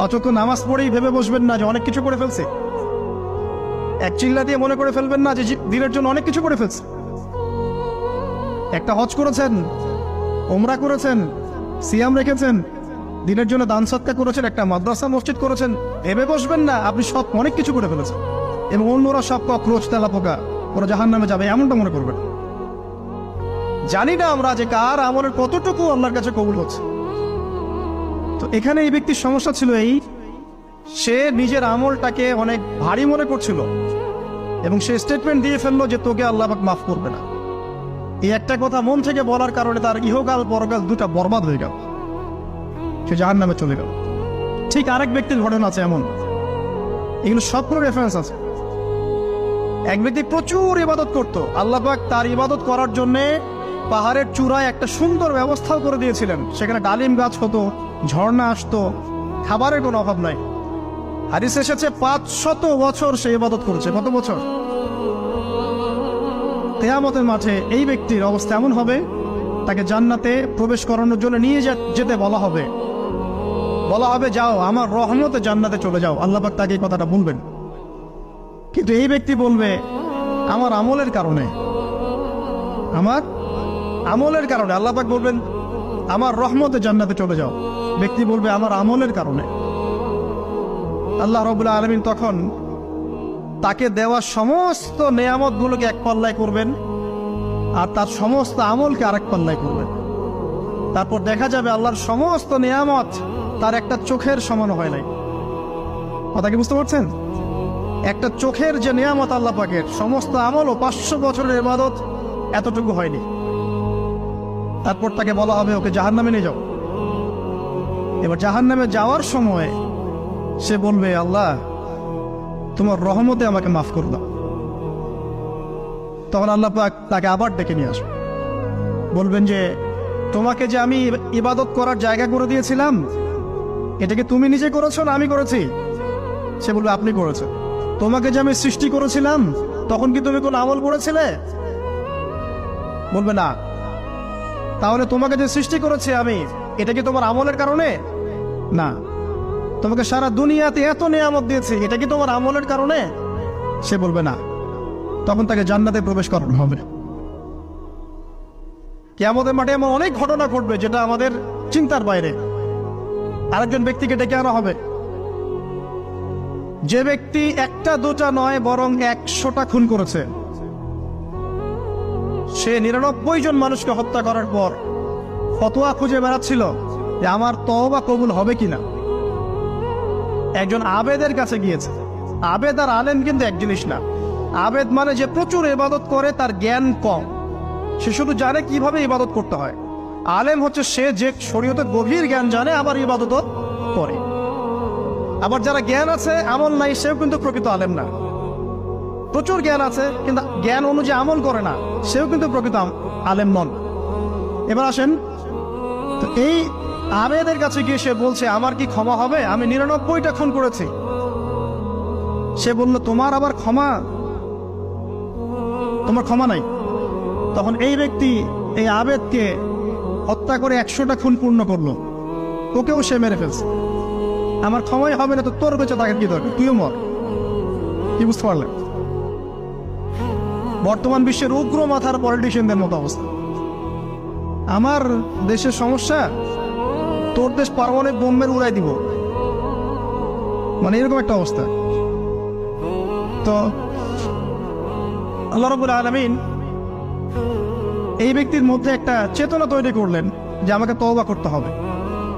অচক্ষ নামাজ পড়েই ভেবে বসবেন না যে অনেক কিছু করে ফেলছে। এক চিল্লা দিয়ে মনে করে ফেলবেন না যে দিনের জন্য অনেক কিছু করে ফেলছে। একটা হজ করেছেন, ওমরা করেছেন, সিয়াম রেখেছেন, দিনের জন্য দান সৎকা করেছেন, একটা মাদ্রাসা মসজিদ করেছেন, ভেবে বসবেন না আপনি সব অনেক কিছু করে ফেলেছেন এবং অন্যরা সব ককরোচ তেলা পোকা, ওরা জাহান্নামে যাবে এমনটা মনে করবেন। জানি না আমরা যে কার আমলের কতটুকু আল্লাহর কাছে কবুল হচ্ছে। তো এখানে এই ব্যক্তির সমস্যা ছিল এই, সে নিজের আমলটাকে অনেক ভারী মনে করছিল এবং সে স্টেটমেন্ট দিয়ে ফেললো যে তোকে আল্লাহ পাক মাফ করবে না। এই একটা কথা মন থেকে বলার কারণে তার ইহকাল পরকাল দুটা বরবাদ হয়ে গেল, সে জাহান্নামে চলে গেল। ঠিক আরেক ব্যক্তির ঘটনা আছে এমন, এগুলো সবগুলো রেফারেন্স আছে। এক ব্যক্তি প্রচুর ইবাদত করত, আল্লাহ পাক তার ইবাদত করার জন্যে পাহাড়ের চূড়ায় একটা সুন্দর ব্যবস্থাও করে দিয়েছিলেন। সেখানে ডালিম গাছ হতো, ঝর্ণা আসতো, খাবারের কোনো অভাব নাই। হাদিসে এসেছে 500 বছর সে ইবাদত করেছে। কত বছর? কিয়ামতের মাঠে এই ব্যক্তির অবস্থা এমন হবে, তাকে জান্নাতে প্রবেশ করানোর জন্য নিয়ে যেতে বলা হবে যাও আমার রহমতে জান্নাতে চলে যাও। আল্লাহ পাক তাকে এই কথাটা বলবেন, কিন্তু এই ব্যক্তি বলবে আমার আমলের কারণে, আল্লাহ পাক বলবেন আমার রহমতে জান্নাতে চলে যাও। ব্যক্তি বলবে আমার আমলের কারণে। আল্লাহ রাব্বুল আলামিন তখন তাকে দেওয়া সমস্ত নেয়ামতগুলোকে এক পাল্লায় করবেন আর তার সমস্ত আমলকে আরেক পাল্লায় করবেন। তারপর দেখা যাবে আল্লাহর সমস্ত নেয়ামত তার একটা চোখের সমান হয় নাই। কথা কি বুঝতে পারছেন? একটা চোখের যে নেয়ামত আল্লাহ পাকের, সমস্ত আমল ও 500 বছরের ইবাদত এতটুকু হয়নি। তারপর তাকে বলা হবে ওকে জাহান্নামে নিয়ে যাও। এবার জাহান্নামে যাওয়ার সময় সে বলবে আল্লাহ তোমার রহমতে আমাকে মাফ করে দাও। তখন আল্লাহ পাক তাকে আবার ডেকে নিয়ে আসবে, বলবেন যে তোমাকে যে আমি ইবাদত করার জায়গা করে দিয়েছিলাম, এটাকে তুমি নিজে করেছো না আমি করেছি? সে বলবে আপনি করেছেন। তোমাকে যে আমি সৃষ্টি করেছিলাম তখন কি তুমি কোনো আমল করেছিলে? বলবে না। তাহলে তোমাকে যে সৃষ্টি করেছি আমি, এটা কি তোমার আমলের কারণে? না। তোমাকে সারা দুনিয়াতে এত নিয়ামত দিয়েছি, এটা কি তোমার আমলের কারণে? সে বলবে না। তখন তাকে জান্নাতে প্রবেশ করানো হবে। কিয়ামতের মাঠে এমন অনেক ঘটনা ঘটবে যেটা আমাদের চিন্তার বাইরে। আরেকজন ব্যক্তিকে ডেকে আনা হবে, যে ব্যক্তি একটা দুটা নয় বরং 100টা খুন করেছে। সে 99 জন মানুষকে হত্যা করার পর ফতোয়া খুঁজে বেড়াচ্ছিল যে আমার তওবা কবুল হবে কিনা। একজন আবেদের কাছে গিয়েছে। আবেদ আর আলেম কিন্তু এক জিনিস না। আবেদ মানে যে প্রচুর ইবাদত করে, তার জ্ঞান কম, সে শুধু জানে কিভাবে ইবাদত করতে হয়। আলেম হচ্ছে সে যে শরীয়তের গভীর জ্ঞান জানে আবার ইবাদতও করে। আবার যারা জ্ঞান আছে আমল নাই, সেও কিন্তু প্রকৃত আলেম না। প্রচুর জ্ঞান আছে কিন্তু জ্ঞান অনুযায়ী আমল করে না, সেও কিন্তু প্রকৃত আলেম নন। এবার আসেন, তো এই আবেদের কাছে গিয়ে সে বলছে আমার কি ক্ষমা হবে? আমি 99টা খুন করেছি। সে বলল তোমার আবার ক্ষমা? তোমার ক্ষমা নাই। তখন এই ব্যক্তি এই আবেদকে হত্যা করে 100টা খুন পূর্ণ করলো, তোকেও সে মেরে ফেলছে। আমার ক্ষমাই হবে না তো তোর বেঁচে থাকার কি দরকার, তুইও মর। কি বুঝতে পারলেন? বর্তমান বিশ্বের উগ্র মাথার পলিটিশিয়ানদের মতো অবস্থা। আমার দেশের সমস্যা, তোর দেশ পারমাণবিক বোম্বের উড়াই দিব, মানে এরকম একটা অবস্থা। তো আল্লাহ রাব্বুল আলামিন এই ব্যক্তির মধ্যে একটা চেতনা তৈরি করলেন যে আমাকে তওবা করতে হবে।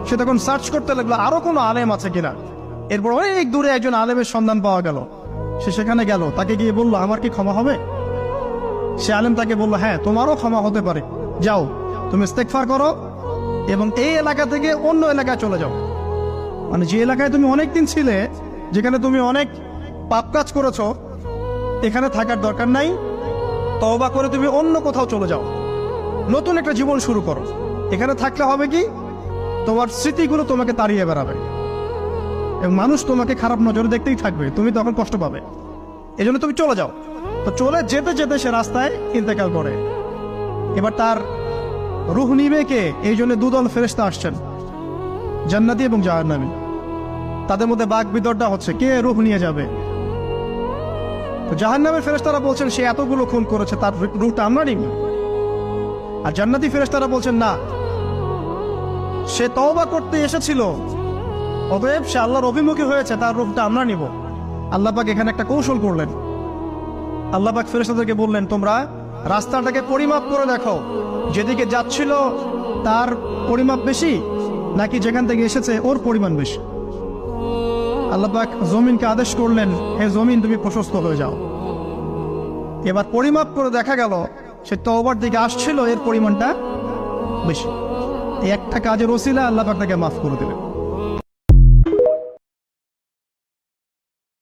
সে তখন সার্চ করতে লাগলো আরো কোনো আলেম আছে কিনা। এরপর অনেক দূরে একজন আলেমের সন্ধান পাওয়া গেল। সে সেখানে গেল, তাকে গিয়ে বলল আমার কি ক্ষমা হবে? সে আলেম তাকে বলল হ্যাঁ তোমারও ক্ষমা হতে পারে, যাও তুমি ইস্তেগফার করো এবং এই এলাকা থেকে অন্য এলাকায় চলে যাও। মানে যে এলাকায় তুমি অনেক দিন ছিলে, যেখানে তুমি অনেক পাপ কাজ করেছো, এখানে থাকার দরকার নাই। তওবা করে তুমি অন্য কোথাও চলে যাও, নতুন একটা জীবন শুরু করো। এখানে থাকলে হবে কি, তোমার স্মৃতিগুলো তোমাকে তাড়িয়ে বেড়াবে এবং মানুষ তোমাকে খারাপ নজরে দেখতেই থাকবে, তুমি তখন কষ্ট পাবে। এই জন্য তুমি চলে যাও। তো চলে যেতে যেতে সে রাস্তায় ইন্তেকাল করে। এবার তার রূহ নিবে কে? এই জন্য দুদল ফেরেশতা আসছেন, জান্নাতি এবং জাহান্নামী। তাদের মধ্যে বাক বিতরটা হচ্ছে কে রূহ নিয়ে যাবে। তো জাহান্নামের ফেরেশতারা বলছেন সে এতগুলো খুন করেছে, তার রূহটা আমরা নিব। আর জান্নাতি ফেরেশতারা বলছেন না, সে তওবা করতে এসেছিল, অতএব সে আল্লাহর অভিমুখী হয়েছে, তার রূহটা আমরা নিব। আল্লাহ পাক এখানে একটা কৌশল করলেন। আল্লাহ পাক ফেরেশতাদেরকে বললেন, তোমরা রাস্তাটাকে পরিমাপ করে দেখো, যেদিকে যাচ্ছিল তার পরিমাপ বেশি নাকি যেখান থেকে এসেছে ওর পরিমাণ বেশি। আল্লাহ পাক জমিনকে আদেশ করলেন, হে জমিন তুমি প্রশস্ত হয়ে যাও। এবার পরিমাপ করে দেখা গেল সে তওবার দিকে আসছিল, এর পরিমাণটা বেশি। এই একটা কাজের ওসিলা আল্লাহ পাক তাকে মাফ করে দিলেন।